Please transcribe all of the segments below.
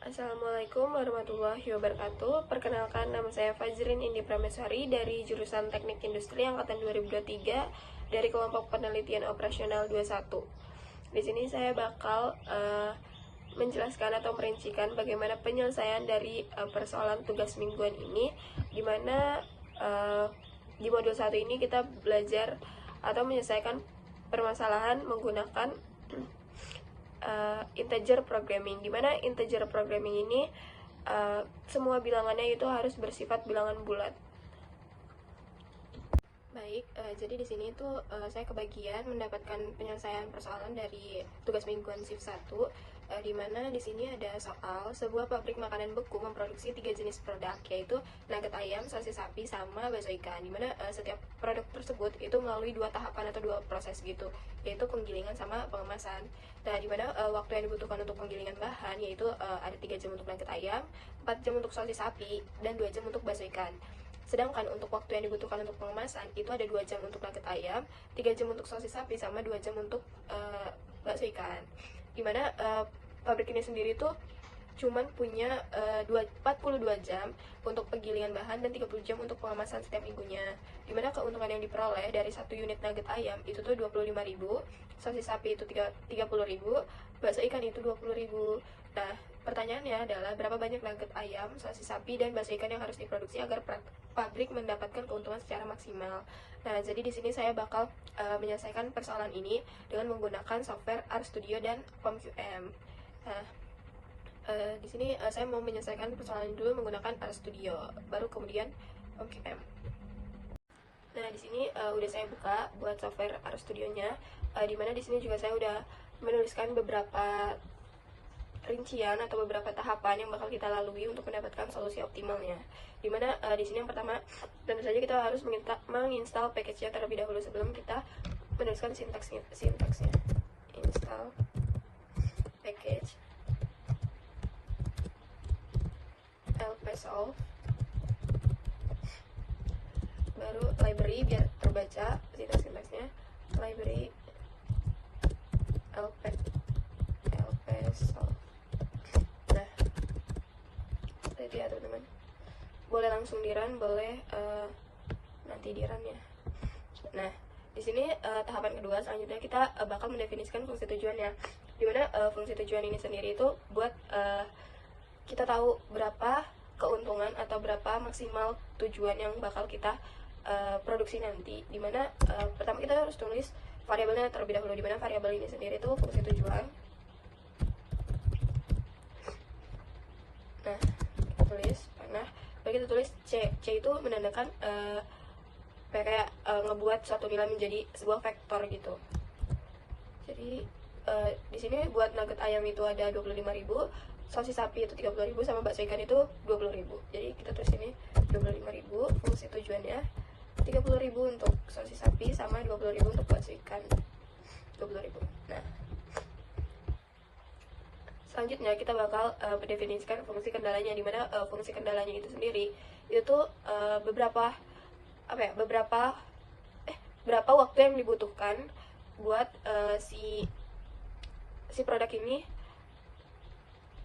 Assalamualaikum warahmatullahi wabarakatuh. Perkenalkan, nama saya Fajrin Indi Prameswari dari jurusan Teknik Industri angkatan 2023 dari kelompok penelitian operasional 21. Di sini saya bakal menjelaskan atau merincikan bagaimana penyelesaian dari persoalan tugas mingguan ini, di mana di modul 1 ini kita belajar atau menyelesaikan permasalahan menggunakan integer programming, dimana integer programming ini semua bilangannya itu harus bersifat bilangan bulat. Baik, jadi di sini tuh saya kebagian mendapatkan penyelesaian persoalan dari tugas mingguan shift 1, di mana di sini ada soal sebuah pabrik makanan beku memproduksi 3 jenis produk, yaitu nugget ayam, sosis sapi, sama bakso ikan, di mana setiap produk tersebut itu melalui 2 tahapan atau 2 proses gitu, yaitu penggilingan sama pengemasan. Nah, di mana waktu yang dibutuhkan untuk penggilingan bahan yaitu ada 3 jam untuk nugget ayam, 4 jam untuk sosis sapi, dan 2 jam untuk bakso ikan. Sedangkan untuk waktu yang dibutuhkan untuk pengemasan itu ada 2 jam untuk nugget ayam, 3 jam untuk sosis sapi, sama 2 jam untuk bakso ikan. Dimana pabrik ini sendiri tuh cuman punya 42 jam untuk penggilingan bahan dan 30 jam untuk pengemasan setiap minggunya. Dimana keuntungan yang diperoleh dari 1 unit nugget ayam itu tuh 25.000, sosis sapi itu 30.000, bakso ikan itu 20.000. Nah, pertanyaannya adalah berapa banyak nugget ayam, sosis sapi, dan bakso ikan yang harus diproduksi agar pabrik mendapatkan keuntungan secara maksimal. Nah, jadi di sini saya bakal menyelesaikan persoalan ini dengan menggunakan software RStudio dan POMQM. Nah, di sini saya mau menyelesaikan persoalan dulu menggunakan RStudio, baru kemudian POMQM. Nah, di sini udah saya buka buat software RStudionya, dimana di sini juga saya udah menuliskan beberapa rincian atau beberapa tahapan yang bakal kita lalui untuk mendapatkan solusi optimalnya. Dimana di sini yang pertama, tentu saja kita harus menginstal package-nya terlebih dahulu sebelum kita menuliskan sintaksnya. Install package lpsolve, baru library biar terbaca sintaksnya, library lpsolve. Nah, itu ya teman-teman, boleh langsung di run, boleh nanti di run ya. Nah, di sini tahapan kedua selanjutnya kita bakal mendefinisikan fungsi tujuannya, dimana fungsi tujuan ini sendiri itu buat kita tahu berapa keuntungan atau berapa maksimal tujuan yang bakal kita produksi nanti. Dimana pertama kita harus tulis variabelnya terlebih dahulu, dimana variabel ini sendiri itu fungsi tujuan. Nah, kita tulis panah, baru kita tulis C itu menandakan kayak ngebuat suatu nilai menjadi sebuah vektor gitu. Jadi di sini buat nugget ayam itu ada 25.000, sosis sapi itu 30.000, sama bakso ikan itu 20.000. Jadi kita tulis ini 25.000 fungsi tujuannya, 30.000 untuk sosis sapi, sama 20.000 untuk bakso ikan 20.000. Nah, selanjutnya kita bakal mendefinisikan fungsi kendalanya, dimana fungsi kendalanya itu sendiri itu berapa waktu yang dibutuhkan buat si produk ini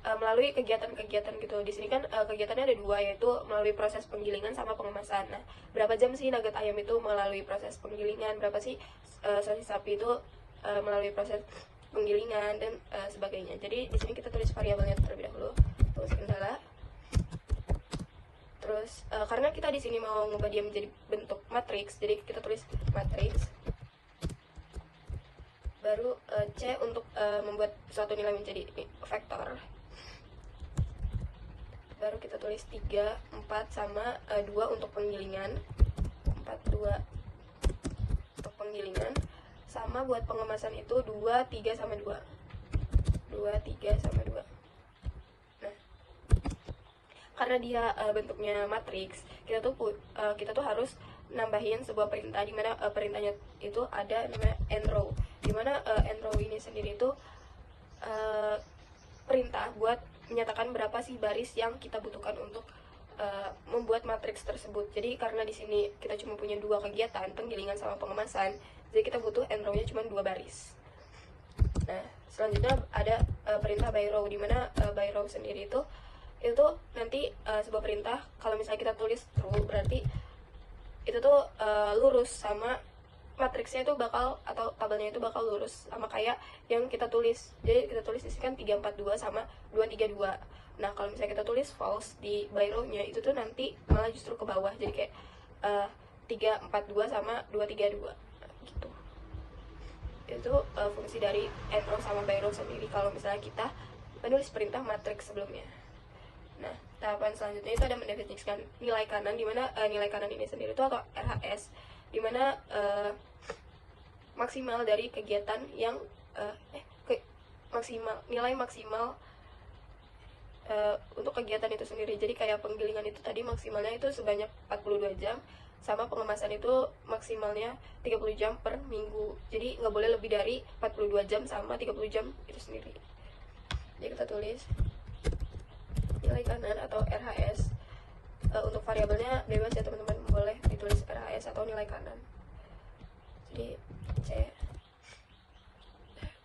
melalui kegiatan-kegiatan gitu. Di sini kan kegiatannya ada 2, yaitu melalui proses penggilingan sama pengemasan. Nah, berapa jam sih nugget ayam itu melalui proses penggilingan, berapa sih sosis sapi itu melalui proses penggilingan, dan sebagainya. Jadi di sini kita tulis variabelnya terlebih dahulu, fungsi kendala. Terus karena kita di sini mau ngubah dia menjadi bentuk matriks, jadi kita tulis matriks. Baru C untuk membuat suatu nilai menjadi vektor. Baru kita tulis 3, 4, sama 2 untuk penggilingan. 4, 2 untuk penggilingan. Sama buat pengemasan itu 2, 3, sama 2. 2, 3, sama 2. Nah, karena dia bentuknya matriks, kita tuh harus nambahin sebuah perintah, dimana perintahnya itu ada namanya enrow, dimana enrow ini sendiri itu perintah buat menyatakan berapa sih baris yang kita butuhkan untuk membuat matriks tersebut. Jadi karena di sini kita cuma punya 2 kegiatan, penggilingan sama pengemasan, jadi kita butuh enrow-nya cuma 2 baris. Nah, selanjutnya ada perintah by row, dimana by row sendiri itu nanti sebuah perintah kalau misalnya kita tulis true berarti itu tuh lurus sama matriksnya itu bakal, atau tabelnya itu bakal lurus sama kayak yang kita tulis. Jadi kita tulis di sini kan 342 sama 232. Nah, kalau misalnya kita tulis false di by row-nya itu tuh nanti malah justru ke bawah. Jadi kayak 342 sama 232 gitu. Itu fungsi dari add row sama by row sendiri kalau misalnya kita menulis perintah matriks sebelumnya. Nah, tahapan selanjutnya itu ada mendefinisikan nilai kanan, dimana nilai kanan ini sendiri itu atau RHS, dimana maksimal dari kegiatan yang nilai maksimal untuk kegiatan itu sendiri. Jadi kayak penggilingan itu tadi maksimalnya itu sebanyak 42 jam, sama pengemasan itu maksimalnya 30 jam per minggu. Jadi nggak boleh lebih dari 42 jam sama 30 jam itu sendiri. Jadi kita tulis nilai kanan atau RHS. Untuk variabelnya bebas ya teman-teman, boleh ditulis RHS atau nilai kanan. Jadi C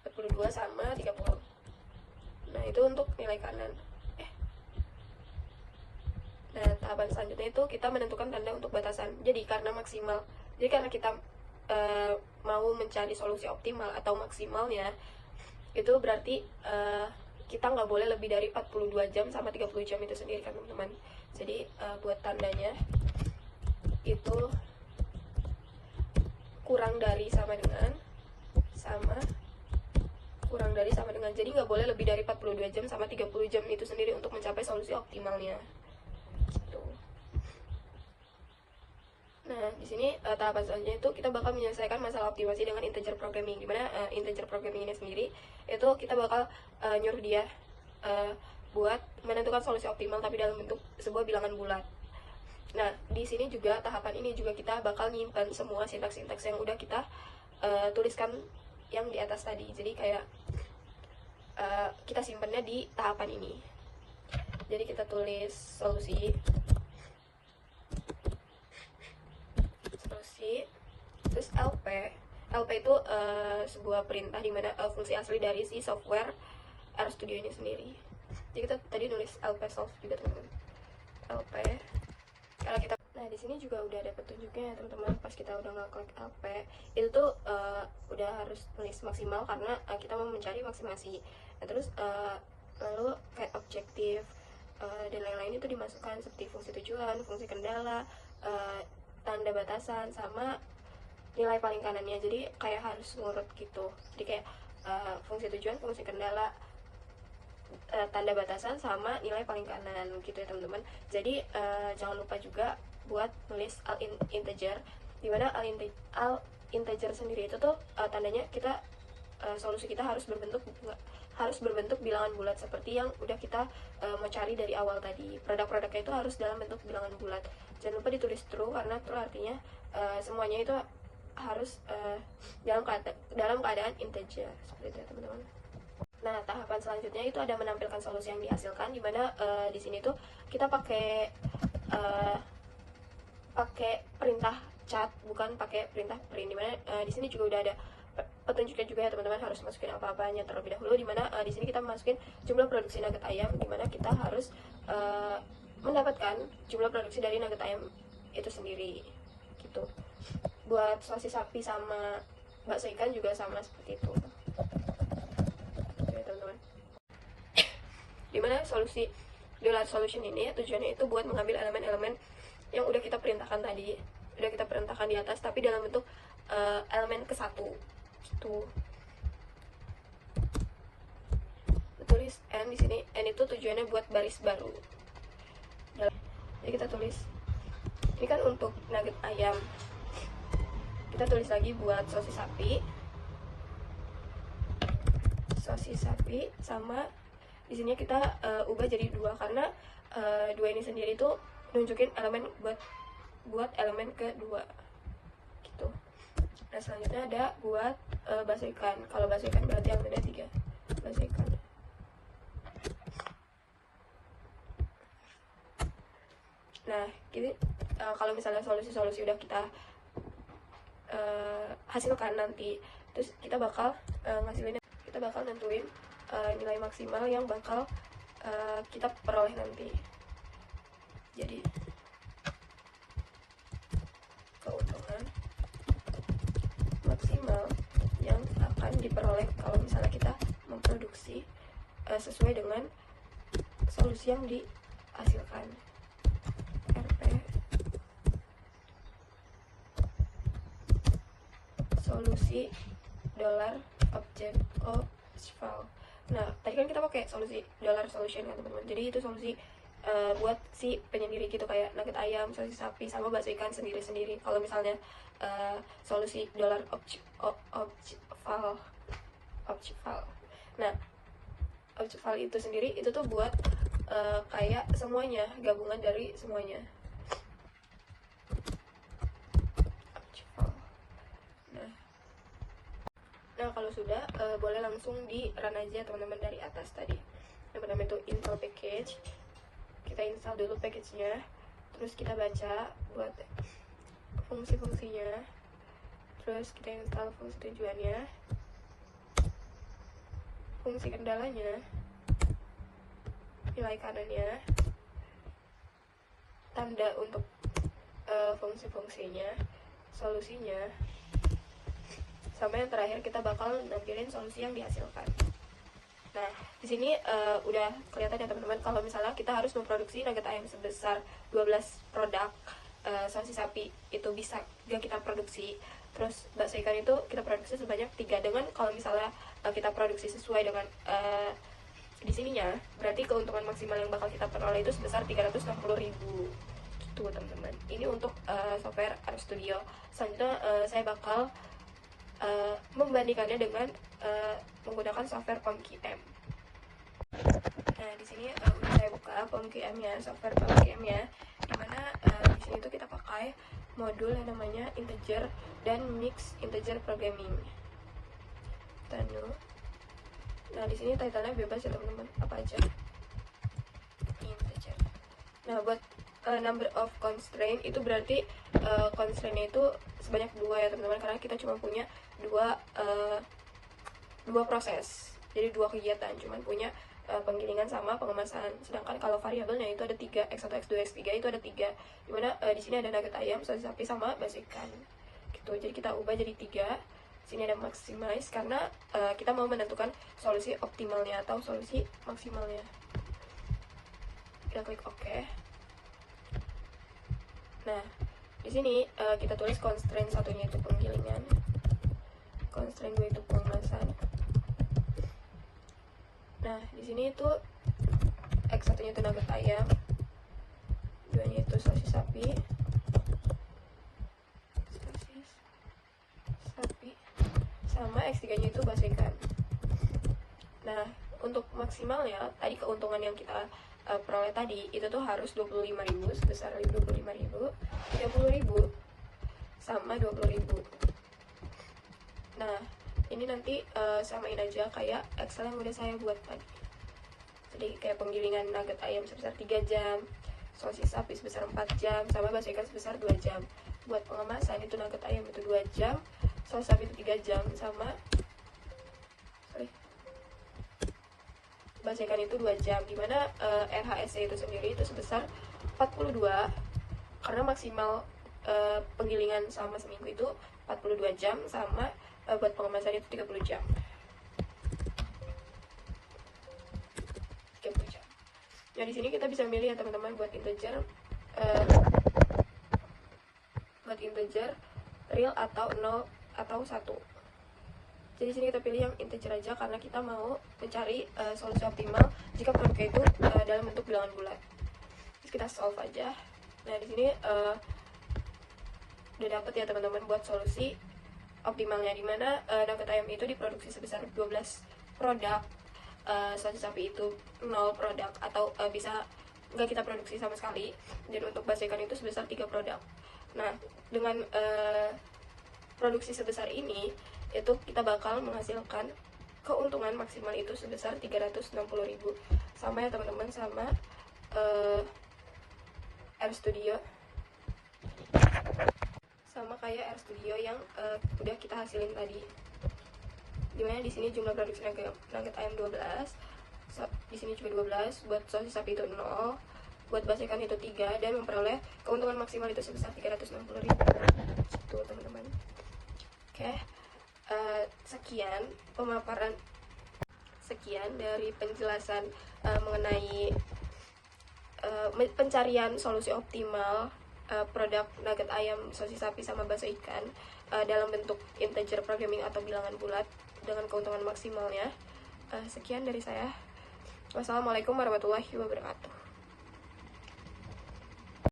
42 sama 30. Nah, itu untuk nilai kanan. Nah, tahapan selanjutnya itu kita menentukan tanda untuk batasan. Jadi karena kita mau mencari solusi optimal atau maksimalnya, itu berarti kita nggak boleh lebih dari 42 jam sama 30 jam itu sendiri kan teman-teman. Jadi buat tandanya itu kurang dari sama dengan, jadi nggak boleh lebih dari 42 jam sama 30 jam itu sendiri untuk mencapai solusi optimalnya gitu. Nah, di sini tahapan selanjutnya itu kita bakal menyelesaikan masalah optimasi dengan integer programming, dimana integer programming ini sendiri itu kita bakal nyuruh dia buat menentukan solusi optimal tapi dalam bentuk sebuah bilangan bulat. Nah, di sini juga tahapan ini juga kita bakal nyimpan semua sintaks-sintaks yang udah kita tuliskan yang di atas tadi. Jadi kayak kita simpannya di tahapan ini. Jadi kita tulis solusi, terus LP itu sebuah perintah dimana fungsi asli dari si software RStudio ini sendiri. Jadi kita tadi nulis LP solve juga teman-teman. LP. Kalau kita, nah di sini juga udah ada petunjuknya ya teman-teman. Pas kita udah ngeklik LP, itu tuh udah harus tulis maksimal karena kita mau mencari maksimasi. Nah, terus lalu kayak objektif dan lain-lain itu dimasukkan seperti fungsi tujuan, fungsi kendala, tanda batasan, sama nilai paling kanannya. Jadi kayak harus ngurut gitu. Jadi kayak fungsi tujuan, fungsi kendala, tanda batasan, sama nilai paling kanan gitu ya teman-teman. Jadi jangan lupa juga buat nulis al integer, dimana al integer sendiri itu tuh tandanya kita solusi kita harus berbentuk bilangan bulat seperti yang udah kita mau cari dari awal tadi. Produk-produknya itu harus dalam bentuk bilangan bulat. Jangan lupa ditulis true karena true artinya semuanya itu harus dalam keadaan integer seperti itu ya teman-teman. Nah, tahapan selanjutnya itu ada menampilkan solusi yang dihasilkan, dimana di sini tuh kita pakai perintah cat, bukan pakai perintah print. Dimana di sini juga udah ada petunjuknya juga ya teman-teman, harus masukin apa-apanya terlebih dahulu. Dimana di sini kita masukin jumlah produksi nugget ayam, dimana kita harus mendapatkan jumlah produksi dari nugget ayam itu sendiri gitu. Buat sosis sapi sama bakso ikan juga sama seperti itu. Dimana solusi dollar solution ini tujuannya itu buat mengambil elemen-elemen yang udah kita perintahkan tadi, udah kita perintahkan di atas, tapi dalam bentuk elemen ke satu gitu. Tulis n di sini, n itu tujuannya buat baris baru. Jadi kita tulis ini kan untuk nugget ayam, kita tulis lagi buat sosis sapi sama di sini kita ubah jadi 2 karena 2 ini sendiri tuh nunjukin elemen buat elemen kedua gitu. Nah, selanjutnya ada buat bakso ikan. Kalau bakso ikan berarti elemennya 3 bakso ikan. Nah, gini kalau misalnya solusi-solusi udah kita hasilkan nanti, terus kita bakal ngasilinnya kita bakal nentuin nilai maksimal yang bakal kita peroleh nanti. Jadi keuntungan maksimal yang akan diperoleh kalau misalnya kita memproduksi sesuai dengan solusi yang dihasilkan. RP solusi dolar object file. Nah, tadi kan kita pakai solusi dollar solution kan teman-teman. Jadi itu solusi buat si penyendiri gitu, kayak nugget ayam, solusi sapi, sama bakso ikan sendiri-sendiri. Kalau misalnya solusi dollar object file. Nah, object file itu sendiri itu tuh buat kayak semuanya, gabungan dari semuanya. Nah, kalau sudah boleh langsung di run aja teman-teman dari atas tadi. Yang pertama itu install package. Kita install dulu package-nya, terus kita baca buat fungsi-fungsinya, terus kita install fungsi tujuannya, fungsi kendalanya, nilai kanannya, tanda untuk fungsi-fungsinya, solusinya, sama yang terakhir kita bakal nampilin solusi yang dihasilkan. Nah, di sini udah kelihatan ya teman-teman, kalau misalnya kita harus memproduksi nugget ayam sebesar 12 produk, sosis sapi itu bisa gak kita produksi, terus bakso ikan itu kita produksi sebanyak 3. Dengan kalau misalnya kita produksi sesuai dengan di sininya, berarti keuntungan maksimal yang bakal kita peroleh itu sebesar 360.000 gitu teman-teman. Ini untuk software RStudio. Selanjutnya saya bakal membandingkannya dengan menggunakan software PomQM. Nah, di sini udah saya buka PomQM-nya, software PomQM-nya, dimana di sini tuh kita pakai modul yang namanya integer dan mix integer programming. Nah, di sini title-nya bebas ya teman-teman, apa aja. Integer. Nah, buat number of constraint itu berarti constraint-nya itu sebanyak 2 ya teman-teman, karena kita cuma punya dua proses, jadi 2 kegiatan, cuman punya penggilingan sama pengemasan. Sedangkan kalau variabelnya itu ada 3, x1, x2, x3 itu ada 3, dimana di sini ada nugget ayam, sosis sapi, sama bakso ikan gitu. Jadi kita ubah jadi 3. Sini ada maximize karena kita mau menentukan solusi optimalnya atau solusi maksimalnya. Kita klik OK. Nah, di sini kita tulis constraint satunya itu penggilingan, constraint 2 itu pengemasan. Nah, di sini itu x1-nya itu nugget ayam, 2-nya itu sosis sapi, sama x3-nya itu bakso ikan. Nah, untuk maksimalnya tadi keuntungan yang kita peroleh tadi itu tuh harus 25.000, sebesar 25.000, 30.000, sama 20.000. Nah, ini nanti samain aja kayak Excel yang udah saya buat tadi. Jadi kayak penggilingan nugget ayam sebesar 3 jam, sosis sapi sebesar 4 jam, sama bakso ikan sebesar 2 jam. Buat pengemasan itu nugget ayam itu 2 jam, sosis sapi itu 3 jam, sama bakso ikan itu 2 jam. Dimana RHSC itu sendiri itu sebesar 42, karena maksimal penggilingan selama seminggu itu 42 jam, sama buat pengemasan itu 30 jam. 30 jam. Nah, di sini kita bisa milih ya teman-teman buat integer real atau 0 atau 1. Jadi di sini kita pilih yang integer aja karena kita mau mencari solusi optimal jika produknya itu dalam bentuk bilangan bulat. Terus kita solve aja. Nah, di sini udah dapet ya teman-teman buat solusi optimalnya, dimana nugget ayam itu diproduksi sebesar 12 produk, sosis sapi itu 0 produk, atau bisa nggak kita produksi sama sekali, dan untuk bakso ikan itu sebesar 3 produk. Nah, dengan produksi sebesar ini itu kita bakal menghasilkan keuntungan maksimal itu sebesar 360.000, sama ya teman-teman, sama RStudio, sama kayak RStudio yang udah kita hasilin tadi. dimana di sini jumlah produksi nugget ayam 12, di sini juga 12, buat sosis sapi itu 0, buat bakso ikan itu 3, dan memperoleh keuntungan maksimal itu sebesar 360.000 gitu teman-teman. Oke, sekian dari penjelasan mengenai pencarian solusi optimal produk nugget ayam, sosis sapi, sama bakso ikan dalam bentuk integer programming atau bilangan bulat dengan keuntungan maksimalnya. Sekian dari saya. Wassalamualaikum warahmatullahi wabarakatuh.